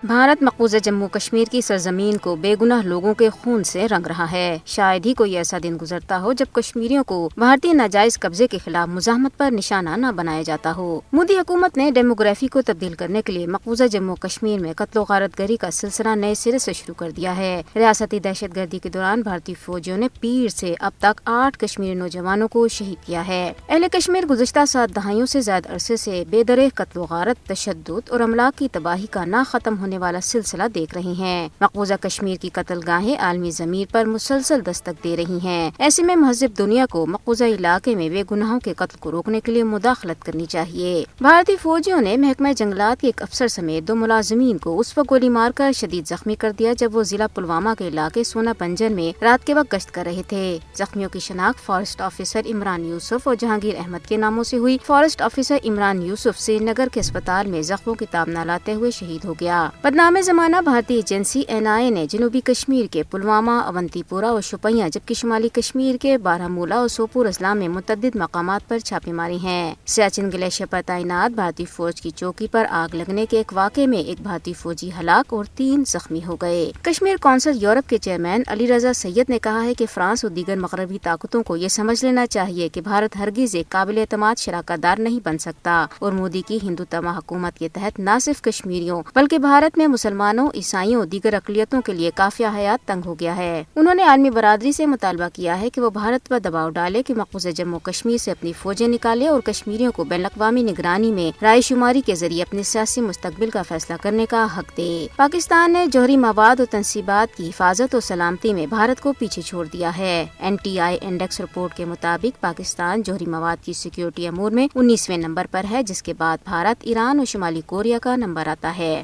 بھارت مقبوضہ جموں کشمیر کی سرزمین کو بے گناہ لوگوں کے خون سے رنگ رہا ہے۔ شاید ہی کوئی ایسا دن گزرتا ہو جب کشمیریوں کو بھارتی ناجائز قبضے کے خلاف مزاحمت پر نشانہ نہ بنایا جاتا ہو۔ مودی حکومت نے ڈیموگرافی کو تبدیل کرنے کے لیے مقبوضہ جموں کشمیر میں قتل و غارت گری کا سلسلہ نئے سرے سے شروع کر دیا ہے۔ ریاستی دہشت گردی کے دوران بھارتی فوجیوں نے پیر سے اب تک 8 کشمیری نوجوانوں کو شہید کیا ہے۔ اہل کشمیر گزشتہ 7 دہائیوں سے زیادہ عرصے سے بے درے قتل و غارت، تشدد اور املاک کی تباہی کا نہ ختم ہونے والا سلسلہ دیکھ رہی ہیں۔ مقبوضہ کشمیر کی قتل گاہیں عالمی ضمیر پر مسلسل دستک دے رہی ہیں۔ ایسے میں مہذب دنیا کو مقبوضہ علاقے میں بے گناہوں کے قتل کو روکنے کے لیے مداخلت کرنی چاہیے۔ بھارتی فوجیوں نے محکمہ جنگلات کے ایک افسر سمیت 2 ملازمین کو اس وقت گولی مار کر شدید زخمی کر دیا جب وہ ضلع پلوامہ کے علاقے سونا پنجن میں رات کے وقت گشت کر رہے تھے۔ زخمیوں کی شناخت فارسٹ آفیسر عمران یوسف اور جہانگیر احمد کے ناموں سے ہوئی۔ فارسٹ آفیسر عمران یوسف سری نگر کے اسپتال میں زخموں کی تاب نہ لاتے ہوئے شہید ہو گیا۔ بدنام زمانہ بھارتی ایجنسی NIA نے جنوبی کشمیر کے پلوامہ، اونتی پورہ اور شوپیاں جبکہ شمالی کشمیر کے بارہمولہ اور سوپور اضلاع میں متعدد مقامات پر چھاپے ماری ہیں۔ سیاچن گلیشیئر پر تعینات بھارتی فوج کی چوکی پر آگ لگنے کے ایک واقعے میں ایک بھارتی فوجی ہلاک اور 3 زخمی ہو گئے۔ کشمیر کونسل یورپ کے چیئرمین علی رضا سید نے کہا ہے کہ فرانس اور دیگر مغربی طاقتوں کو یہ سمجھ لینا چاہیے کہ بھارت ہرگز ایک قابل اعتماد شراکت دار نہیں بن سکتا اور مودی کی ہندوتوا حکومت کے تحت نہ صرف کشمیریوں بلکہ بھارت میں مسلمانوں، عیسائیوں اور دیگر اقلیتوں کے لیے قافیہ حیات تنگ ہو گیا ہے۔ انہوں نے عالمی برادری سے مطالبہ کیا ہے کہ وہ بھارت پر دباؤ ڈالے کہ مقبوضہ جموں کشمیر سے اپنی فوجیں نکالے اور کشمیریوں کو بین الاقوامی نگرانی میں رائے شماری کے ذریعے اپنے سیاسی مستقبل کا فیصلہ کرنے کا حق دے۔ پاکستان نے جوہری مواد اور تنصیبات کی حفاظت اور سلامتی میں بھارت کو پیچھے چھوڑ دیا ہے۔ NTI انڈیکس رپورٹ کے مطابق پاکستان جوہری مواد کی سیکیورٹی امور میں 19ویں نمبر پر ہے، جس کے بعد بھارت، ایران اور شمالی کوریا کا نمبر آتا ہے۔